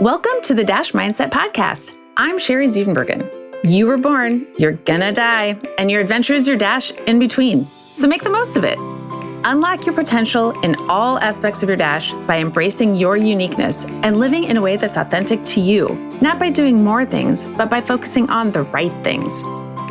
Welcome to the Dash Mindset Podcast. I'm Sherry Zievenbergen. You were born, you're gonna die, and your adventure is your dash in between. So make the most of it. Unlock your potential in all aspects of your dash by embracing your uniqueness and living in a way that's authentic to you, not by doing more things, but by focusing on the right things.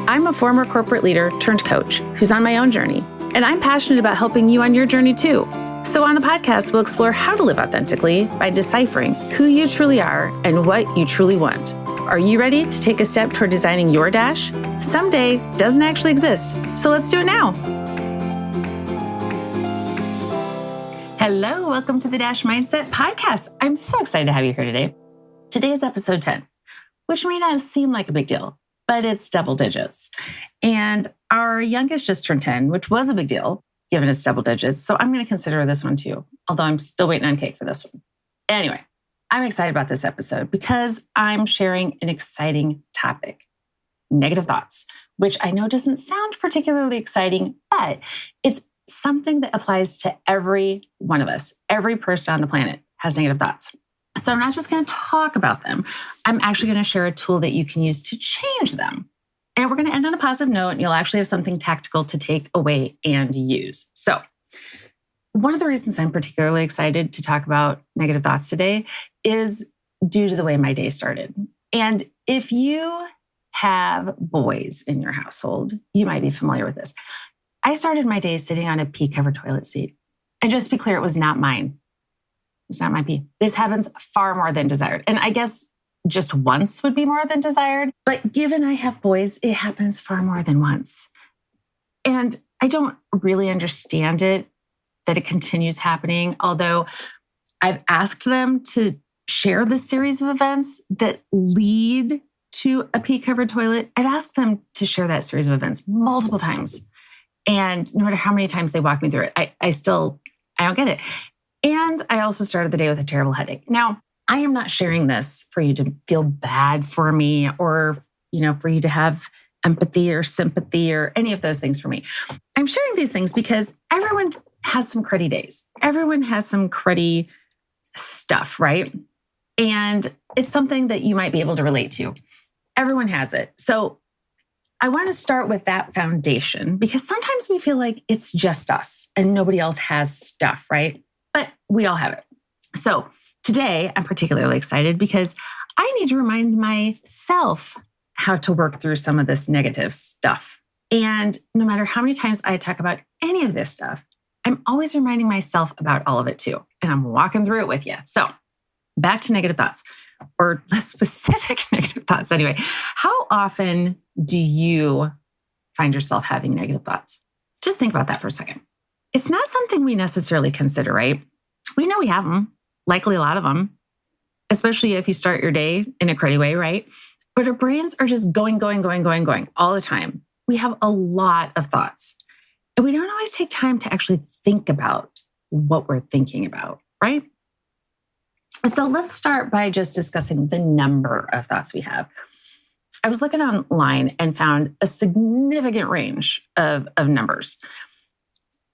I'm a former corporate leader turned coach who's on my own journey, and I'm passionate about helping you on your journey too. So on the podcast, we'll explore how to live authentically by deciphering who you truly are and what you truly want. Are you ready to take a step toward designing your dash? Someday doesn't actually exist, so let's do it now. Hello, welcome to the Dash Mindset Podcast. I'm so excited to have you here today. Today is episode 10, which may not seem like a big deal, but it's double digits. And our youngest just turned 10, which was a big deal, given it's double digits. So I'm going to consider this one too, although I'm still waiting on cake for this one. Anyway, I'm excited about this episode because I'm sharing an exciting topic, negative thoughts, which I know doesn't sound particularly exciting, but it's something that applies to every one of us. Every person on the planet has negative thoughts. So I'm not just going to talk about them. I'm actually going to share a tool that you can use to change them. And we're going to end on a positive note, and you'll actually have something tactical to take away and use. So one of the reasons I'm particularly excited to talk about negative thoughts today is due to the way my day started. And if you have boys in your household, you might be familiar with this. I started my day sitting on a pee-covered toilet seat. And just to be clear, it was not mine. It's not my pee. This happens far more than desired. And I guess just once would be more than desired. But given I have boys, it happens far more than once. And I don't really understand it, that it continues happening. Although I've asked them to share this series of events that lead to a pee-covered toilet. I've asked them to share that series of events multiple times. And no matter how many times they walk me through it, I don't get it. And I also started the day with a terrible headache. Now, I am not sharing this for you to feel bad for me or, for you to have empathy or sympathy or any of those things for me. I'm sharing these things because everyone has some cruddy days. Everyone has some cruddy stuff, right? And it's something that you might be able to relate to. Everyone has it. So I want to start with that foundation because sometimes we feel like it's just us and nobody else has stuff, right? But we all have it. So today, I'm particularly excited because I need to remind myself how to work through some of this negative stuff. And no matter how many times I talk about any of this stuff, I'm always reminding myself about all of it too. And I'm walking through it with you. So back to negative thoughts, or specific negative thoughts anyway. How often do you find yourself having negative thoughts? Just think about that for a second. It's not something we necessarily consider, right? We know we have them. Likely a lot of them, especially if you start your day in a cruddy way, right? But our brains are just going all the time. We have a lot of thoughts. And we don't always take time to actually think about what we're thinking about, right? So let's start by just discussing the number of thoughts we have. I was looking online and found a significant range of numbers.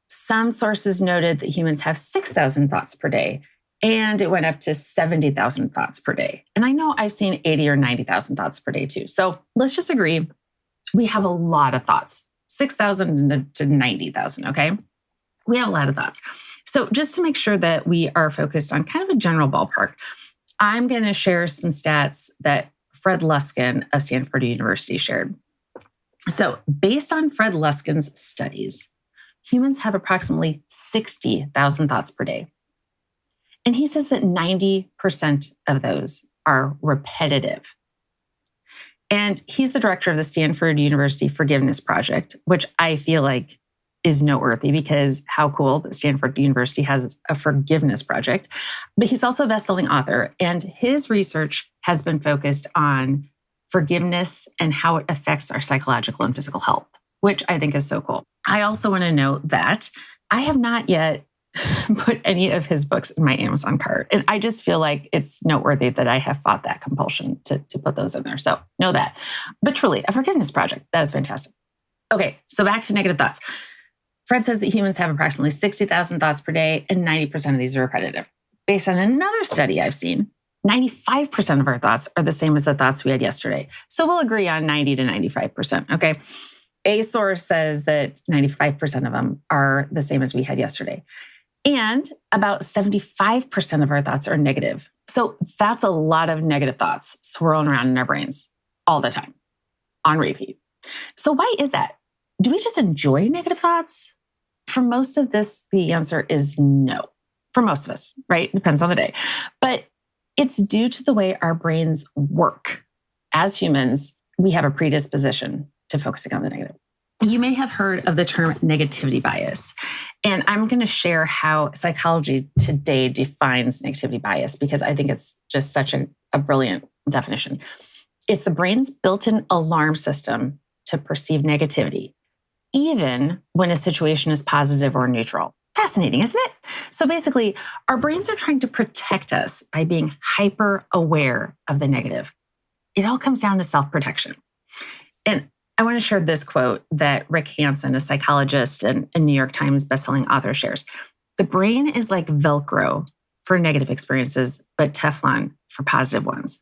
Some sources noted that humans have 6,000 thoughts per day. And it went up to 70,000 thoughts per day. And I know I've seen 80 or 90,000 thoughts per day too. So let's just agree we have a lot of thoughts, 6,000 to 90,000, okay? We have a lot of thoughts. So just to make sure that we are focused on kind of a general ballpark, I'm going to share some stats that Fred Luskin of Stanford University shared. So based on Fred Luskin's studies, humans have approximately 60,000 thoughts per day. And he says that 90% of those are repetitive. And he's the director of the Stanford University Forgiveness Project, which I feel like is noteworthy because how cool that Stanford University has a forgiveness project. But he's also a best-selling author, and his research has been focused on forgiveness and how it affects our psychological and physical health, which I think is so cool. I also want to note that I have not yet put any of his books in my Amazon cart. And I just feel like it's noteworthy that I have fought that compulsion to put those in there. So know that. But truly, a forgiveness project. That is fantastic. Okay, so back to negative thoughts. Fred says that humans have approximately 60,000 thoughts per day, and 90% of these are repetitive. Based on another study I've seen, 95% of our thoughts are the same as the thoughts we had yesterday. So we'll agree on 90 to 95%, okay? A source says that 95% of them are the same as we had yesterday. And about 75% of our thoughts are negative. So that's a lot of negative thoughts swirling around in our brains all the time, on repeat. So why is that? Do we just enjoy negative thoughts? For most of this, the answer is no. For most of us, right? Depends on the day. But it's due to the way our brains work. As humans, we have a predisposition to focusing on the negative. You may have heard of the term negativity bias. And I'm going to share how psychology today defines negativity bias because I think it's just such a brilliant definition. It's the brain's built-in alarm system to perceive negativity, even when a situation is positive or neutral. Fascinating, isn't it? So basically, our brains are trying to protect us by being hyper aware of the negative. It all comes down to self-protection. And I want to share this quote that Rick Hanson, a psychologist and a New York Times bestselling author, shares. The brain is like Velcro for negative experiences, but Teflon for positive ones.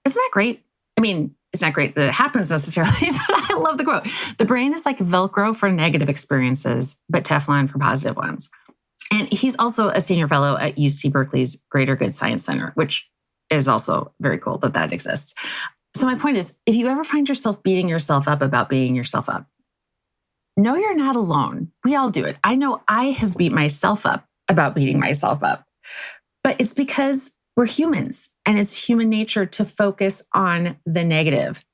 Isn't that great? I mean, it's not great that it happens necessarily, but I love the quote. The brain is like Velcro for negative experiences, but Teflon for positive ones. And he's also a senior fellow at UC Berkeley's Greater Good Science Center, which is also very cool that exists. So my point is, if you ever find yourself beating yourself up about beating yourself up, know you're not alone. We all do it. I know I have beat myself up about beating myself up, but it's because we're humans and it's human nature to focus on the negative.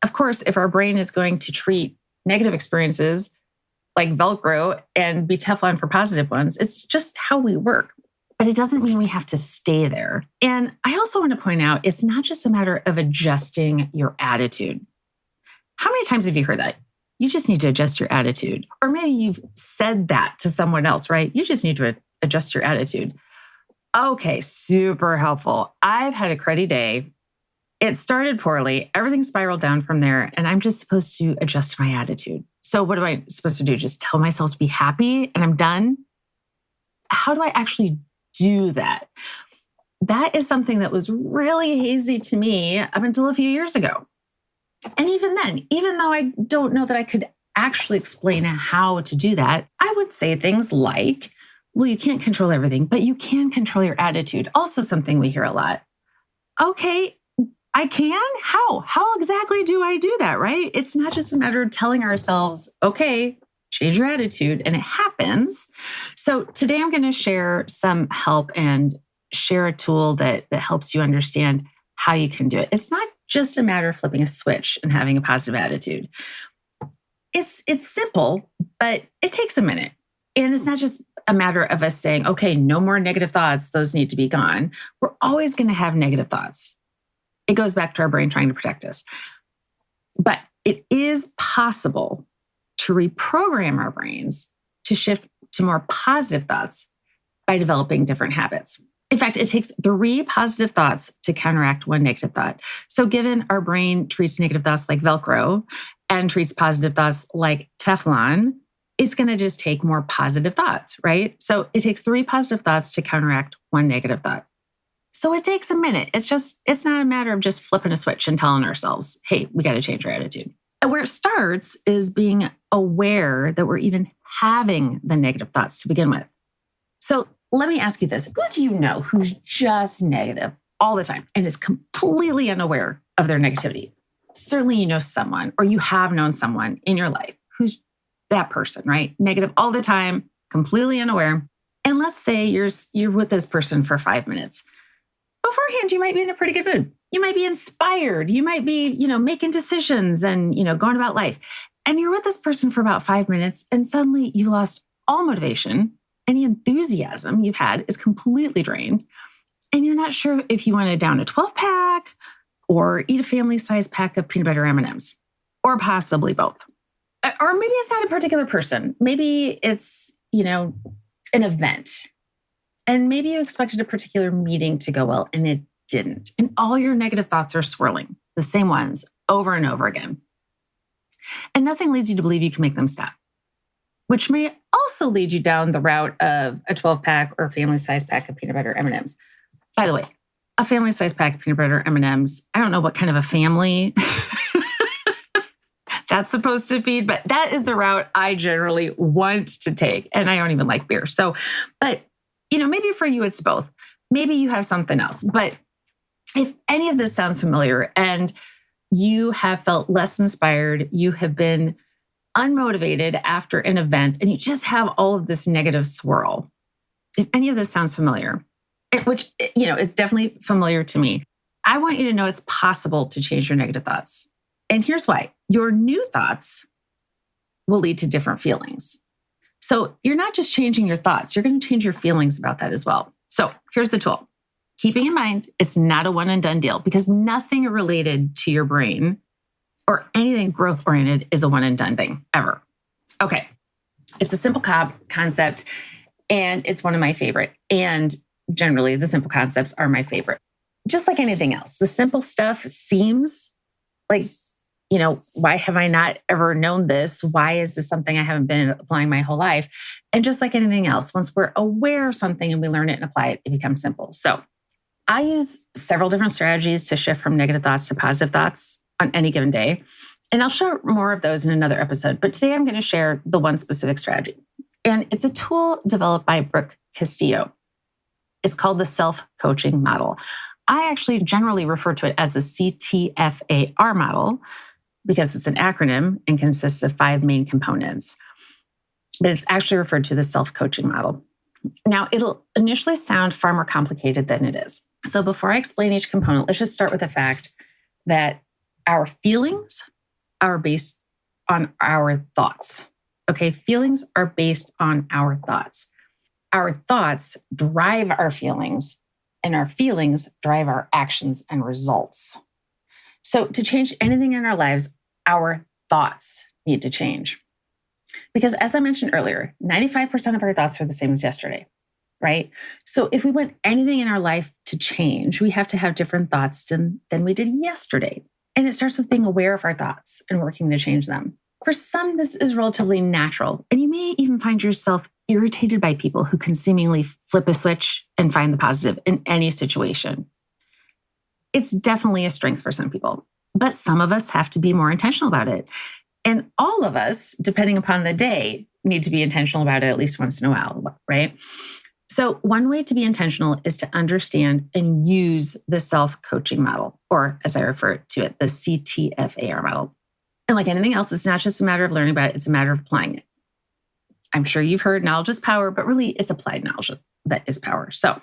Of course, if our brain is going to treat negative experiences like Velcro and be Teflon for positive ones, it's just how we work. But it doesn't mean we have to stay there. And I also want to point out, it's not just a matter of adjusting your attitude. How many times have you heard that? You just need to adjust your attitude. Or maybe you've said that to someone else, right? You just need to adjust your attitude. Okay, super helpful. I've had a cruddy day. It started poorly. Everything spiraled down from there. And I'm just supposed to adjust my attitude. So what am I supposed to do? Just tell myself to be happy and I'm done? How do I actually do that? That is something that was really hazy to me up until a few years ago. And even then, even though I don't know that I could actually explain how to do that, I would say things like, well, you can't control everything, but you can control your attitude. Also something we hear a lot. Okay, I can? How? How exactly do I do that, right? It's not just a matter of telling ourselves, okay, change your attitude, and it happens. So today I'm going to share some help and share a tool that helps you understand how you can do it. It's not just a matter of flipping a switch and having a positive attitude. It's simple, but it takes a minute. And it's not just a matter of us saying, okay, no more negative thoughts. Those need to be gone. We're always going to have negative thoughts. It goes back to our brain trying to protect us. But it is possible to reprogram our brains to shift to more positive thoughts by developing different habits. In fact, it takes 3 positive thoughts to counteract 1 negative thought. So given our brain treats negative thoughts like Velcro and treats positive thoughts like Teflon, it's going to just take more positive thoughts, right? So it takes 3 positive thoughts to counteract 1 negative thought. So it takes a minute. It's not a matter of just flipping a switch and telling ourselves, hey, we got to change our attitude. And where it starts is being aware that we're even having the negative thoughts to begin with. So let me ask you this. Who do you know who's just negative all the time and is completely unaware of their negativity? Certainly you know someone, or you have known someone in your life who's that person, right? Negative all the time, completely unaware. And let's say you're with this person for 5 minutes. Beforehand, you might be in a pretty good mood. You might be inspired. You might be, making decisions and, going about life. And you're with this person for about 5 minutes and suddenly you lost all motivation. Any enthusiasm you've had is completely drained. And you're not sure if you want to down a 12-pack or eat a family-sized pack of peanut butter M&Ms, or possibly both. Or maybe it's not a particular person. Maybe it's, an event. And maybe you expected a particular meeting to go well, and it didn't. And all your negative thoughts are swirling, the same ones, over and over again. And nothing leads you to believe you can make them stop, which may also lead you down the route of a 12-pack or family-sized pack of peanut butter M&Ms. By the way, a family-sized pack of peanut butter M&Ms. I don't know what kind of a family that's supposed to feed, but that is the route I generally want to take. And I don't even like beer. So, but maybe for you, it's both. Maybe you have something else. But if any of this sounds familiar and you have felt less inspired, you have been unmotivated after an event, and you just have all of this negative swirl, if any of this sounds familiar, which, is definitely familiar to me, I want you to know it's possible to change your negative thoughts. And here's why. Your new thoughts will lead to different feelings. So you're not just changing your thoughts, you're going to change your feelings about that as well. So here's the tool. Keeping in mind, it's not a one and done deal because nothing related to your brain or anything growth oriented is a one and done thing ever. Okay. It's a simple concept and it's one of my favorite. And generally the simple concepts are my favorite. Just like anything else, the simple stuff seems like, why have I not ever known this? Why is this something I haven't been applying my whole life? And just like anything else, once we're aware of something and we learn it and apply it, it becomes simple. So I use several different strategies to shift from negative thoughts to positive thoughts on any given day. And I'll share more of those in another episode. But today I'm going to share the one specific strategy. And it's a tool developed by Brooke Castillo. It's called the self-coaching model. I actually generally refer to it as the CTFAR model because it's an acronym and consists of 5 main components. But it's actually referred to the self-coaching model. Now, it'll initially sound far more complicated than it is. So before I explain each component, let's just start with the fact that our feelings are based on our thoughts. Okay, feelings are based on our thoughts. Our thoughts drive our feelings, and our feelings drive our actions and results. So to change anything in our lives, our thoughts need to change. Because as I mentioned earlier, 95% of our thoughts are the same as yesterday, right? So if we want anything in our life to change, we have to have different thoughts than we did yesterday. And it starts with being aware of our thoughts and working to change them. For some, this is relatively natural. And you may even find yourself irritated by people who can seemingly flip a switch and find the positive in any situation. It's definitely a strength for some people, but some of us have to be more intentional about it. And all of us, depending upon the day, need to be intentional about it at least once in a while, right? So one way to be intentional is to understand and use the self-coaching model, or as I refer to it, the CTFAR model. And like anything else, it's not just a matter of learning about it, it's a matter of applying it. I'm sure you've heard knowledge is power, but really it's applied knowledge that is power. So,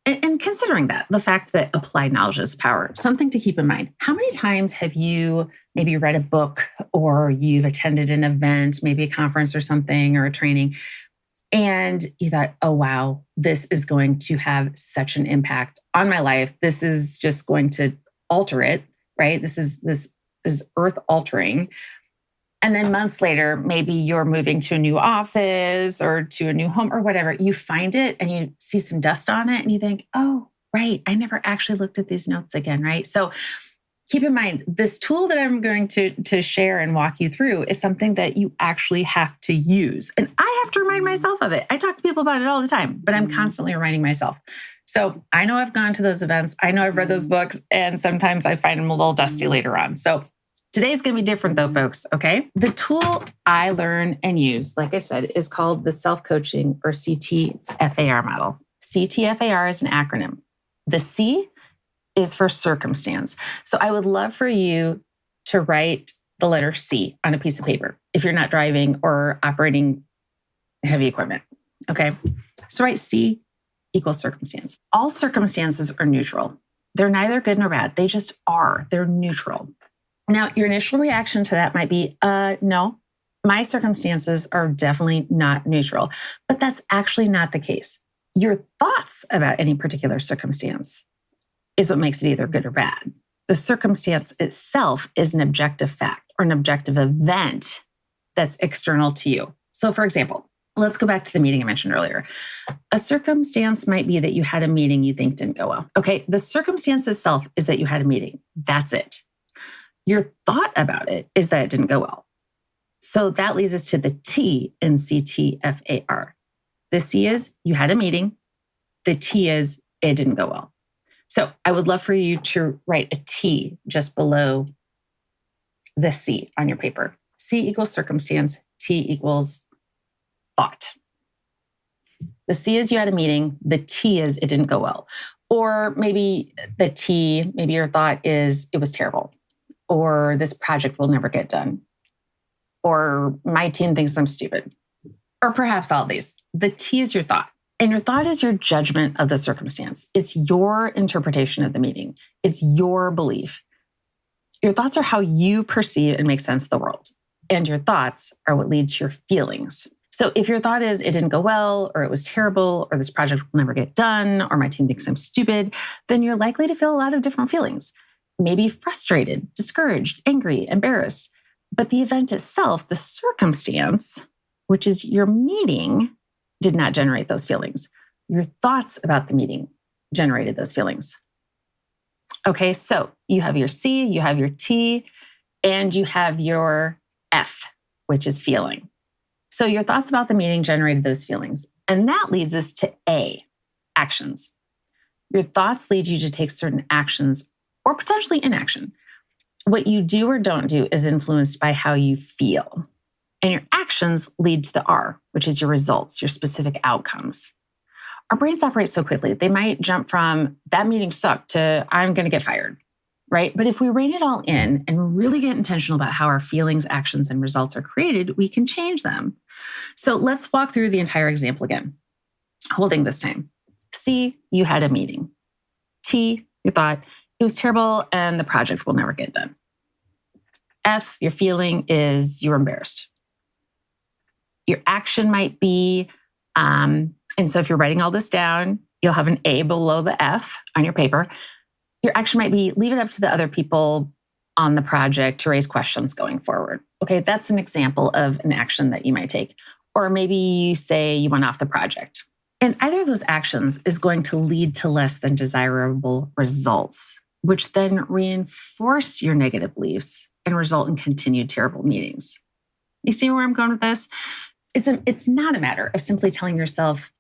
and considering that, the fact that applied knowledge is power, something to keep in mind. How many times have you maybe read a book or you've attended an event, maybe a conference or something or a training, and you thought, oh, wow, this is going to have such an impact on my life. This is just going to alter it, right? This is earth altering. And then months later, maybe you're moving to a new office or to a new home or whatever. You find it and you see some dust on it and you think, oh, right, I never actually looked at these notes again, right? So keep in mind, this tool that I'm going to share and walk you through is something that you actually have to use. And I have to remind myself of it. I talk to people about it all the time, but I'm constantly reminding myself. So I know I've gone to those events. I know I've read those books, and sometimes I find them a little dusty later on. So today's going to be different though, folks, okay? The tool I learn and use, like I said, is called the self-coaching or CTFAR model. CTFAR is an acronym. The C is for circumstance. So I would love for you to write the letter C on a piece of paper if you're not driving or operating heavy equipment, okay? So write C equals circumstance. All circumstances are neutral. They're neither good nor bad. They just are. They're neutral. Now, your initial reaction to that might be, no, my circumstances are definitely not neutral, but that's actually not the case. Your thoughts about any particular circumstance is what makes it either good or bad. The circumstance itself is an objective fact or an objective event that's external to you. So for example, let's go back to the meeting I mentioned earlier. A circumstance might be that you had a meeting you think didn't go well. Okay, the circumstance itself is that you had a meeting. That's it. Your thought about it is that it didn't go well. So that leads us to the T in CTFAR. The C is you had a meeting. The T is it didn't go well. So I would love for you to write a T just below the C on your paper. C equals circumstance, T equals thought. The C is you had a meeting, the T is it didn't go well. Or maybe the T, maybe your thought is it was terrible, or this project will never get done, or my team thinks I'm stupid, or perhaps all these. The T is your thought. And your thought is your judgment of the circumstance. It's your interpretation of the meeting. It's your belief. Your thoughts are how you perceive and make sense of the world. And your thoughts are what lead to your feelings. So if your thought is it didn't go well, or it was terrible, or this project will never get done, or my team thinks I'm stupid, then you're likely to feel a lot of different feelings. Maybe frustrated, discouraged, angry, embarrassed. But the event itself, the circumstance, which is your meeting, did not generate those feelings. Your thoughts about the meeting generated those feelings. Okay, so you have your C, you have your T, and you have your F, which is feeling. So your thoughts about the meeting generated those feelings. And that leads us to A, actions. Your thoughts lead you to take certain actions or potentially inaction. What you do or don't do is influenced by how you feel. And your actions lead to the R, which is your results, your specific outcomes. Our brains operate so quickly. They might jump from that meeting sucked to I'm going to get fired, right? But if we rein it all in and really get intentional about how our feelings, actions, and results are created, we can change them. So let's walk through the entire example again, holding this time. C, you had a meeting. T, you thought it was terrible and the project will never get done. F, your feeling is you were embarrassed. Your action might be, and so if you're writing all this down, you'll have an A below the F on your paper. Your action might be leave it up to the other people on the project to raise questions going forward. Okay, that's an example of an action that you might take. Or maybe you say you went off the project. And either of those actions is going to lead to less than desirable results, which then reinforce your negative beliefs and result in continued terrible meetings. You see where I'm going with this? It's not a matter of simply telling yourself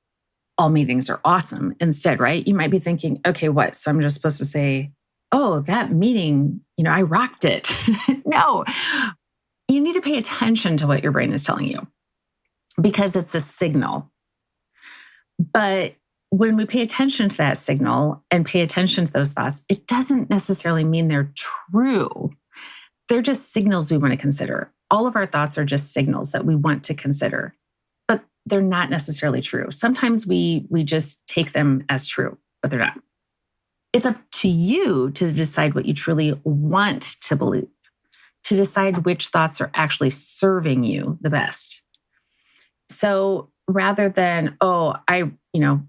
all meetings are awesome instead, right? You might be thinking, okay, what? So I'm just supposed to say, oh, that meeting, I rocked it. No, you need to pay attention to what your brain is telling you because it's a signal. But when we pay attention to that signal and pay attention to those thoughts, it doesn't necessarily mean they're true. They're just signals we want to consider. All of our thoughts are just signals that we want to consider, but they're not necessarily true. Sometimes we just take them as true, but they're not. It's up to you to decide what you truly want to believe, to decide which thoughts are actually serving you the best. So rather than, I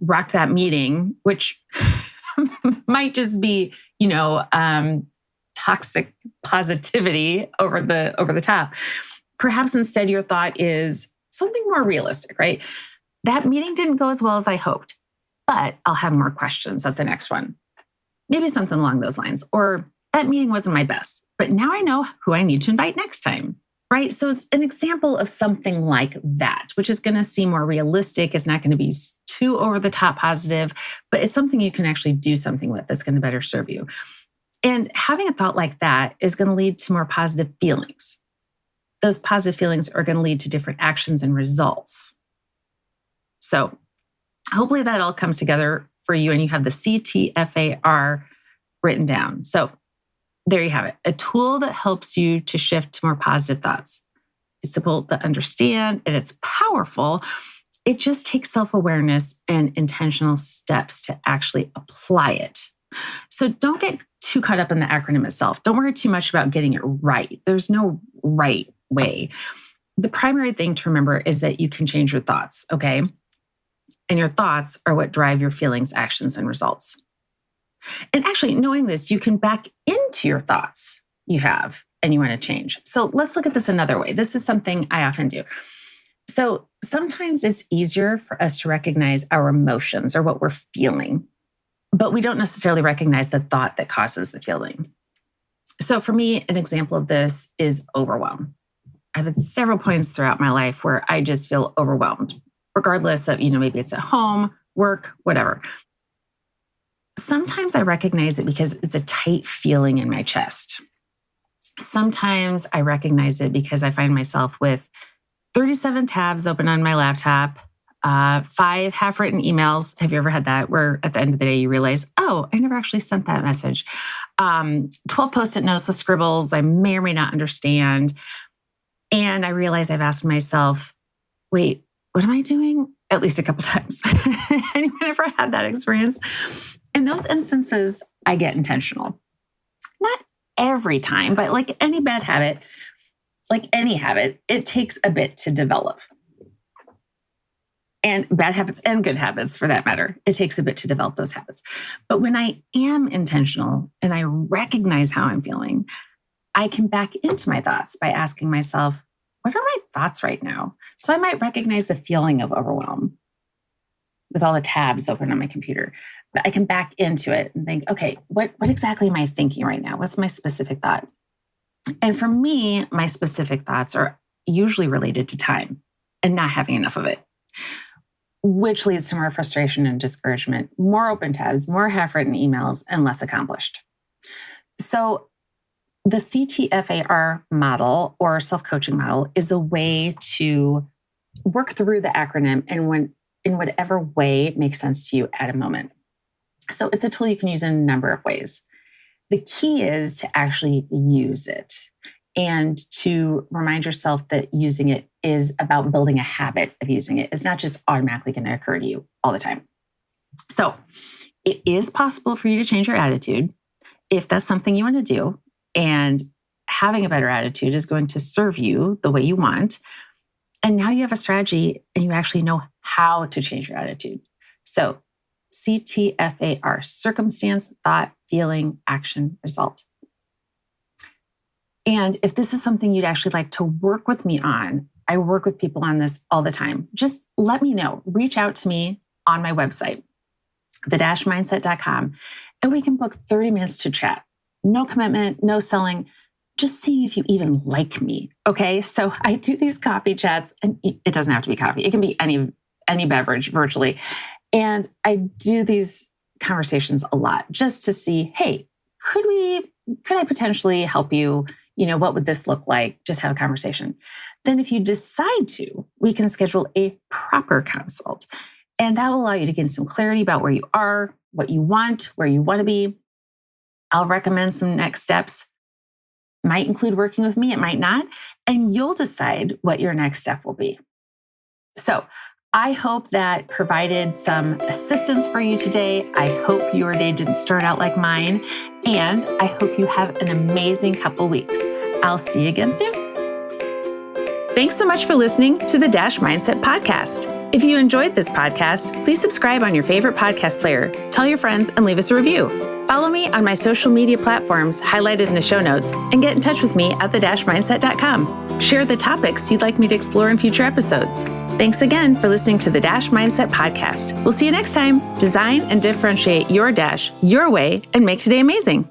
rocked that meeting, which might just be, toxic positivity over the top. Perhaps instead your thought is something more realistic, right? That meeting didn't go as well as I hoped, but I'll have more questions at the next one. Maybe something along those lines. Or that meeting wasn't my best, but now I know who I need to invite next time, right? So it's an example of something like that, which is going to seem more realistic. It's not going to be too over the top positive, but it's something you can actually do something with that's going to better serve you. And having a thought like that is going to lead to more positive feelings. Those positive feelings are going to lead to different actions and results. So hopefully that all comes together for you and you have the CTFAR written down. So there you have it, a tool that helps you to shift to more positive thoughts. It's simple to understand and it's powerful. It just takes self-awareness and intentional steps to actually apply it. So don't get too caught up in the acronym itself. Don't worry too much about getting it right. There's no right way. The primary thing to remember is that you can change your thoughts, okay? And your thoughts are what drive your feelings, actions, and results. And actually, knowing this, you can back into your thoughts you have and you want to change. So let's look at this another way. This is something I often do. So sometimes it's easier for us to recognize our emotions or what we're feeling, but we don't necessarily recognize the thought that causes the feeling. So for me, an example of this is overwhelm. I've had several points throughout my life where I just feel overwhelmed, regardless of, maybe it's at home, work, whatever. Sometimes I recognize it because it's a tight feeling in my chest. Sometimes I recognize it because I find myself with 37 tabs open on my laptop, 5 half-written emails. Have you ever had that where at the end of the day you realize, oh, I never actually sent that message. 12 Post-it notes with scribbles I may or may not understand. And I realize I've asked myself, wait, what am I doing? At least a couple times. Anyone ever had that experience? In those instances, I get intentional. Not every time, but like any bad habit, like any habit, it takes a bit to develop. And bad habits and good habits, for that matter, it takes a bit to develop those habits. But when I am intentional and I recognize how I'm feeling, I can back into my thoughts by asking myself, what are my thoughts right now? So I might recognize the feeling of overwhelm with all the tabs open on my computer. But I can back into it and think, okay, what exactly am I thinking right now? What's my specific thought? And for me, my specific thoughts are usually related to time and not having enough of it, which leads to more frustration and discouragement, more open tabs, more half-written emails, and less accomplished. So the CTFAR model or self-coaching model is a way to work through the acronym and in whatever way makes sense to you at a moment. So it's a tool you can use in a number of ways. The key is to actually use it and to remind yourself that using it is about building a habit of using it. It's not just automatically going to occur to you all the time. So it is possible for you to change your attitude if that's something you want to do. And having a better attitude is going to serve you the way you want. And now you have a strategy and you actually know how to change your attitude. So CTFAR, circumstance, thought, feeling, action, result. And if this is something you'd actually like to work with me on, I work with people on this all the time. Just let me know. Reach out to me on my website, the-mindset.com, and we can book 30 minutes to chat. No commitment, no selling, just seeing if you even like me. Okay. So I do these coffee chats, and it doesn't have to be coffee. It can be any beverage virtually. And I do these conversations a lot just to see, hey, could I potentially help you? What would this look like? Just have a conversation. Then if you decide to, we can schedule a proper consult. And that will allow you to gain some clarity about where you are, what you want, where you want to be. I'll recommend some next steps. Might include working with me, it might not. And you'll decide what your next step will be. So I hope that provided some assistance for you today. I hope your day didn't start out like mine. And I hope you have an amazing couple weeks. I'll see you again soon. Thanks so much for listening to the Dash Mindset Podcast. If you enjoyed this podcast, please subscribe on your favorite podcast player, tell your friends, and leave us a review. Follow me on my social media platforms highlighted in the show notes, and get in touch with me at the-mindset.com. Share the topics you'd like me to explore in future episodes. Thanks again for listening to the Dash Mindset Podcast. We'll see you next time. Design and differentiate your Dash your way and make today amazing.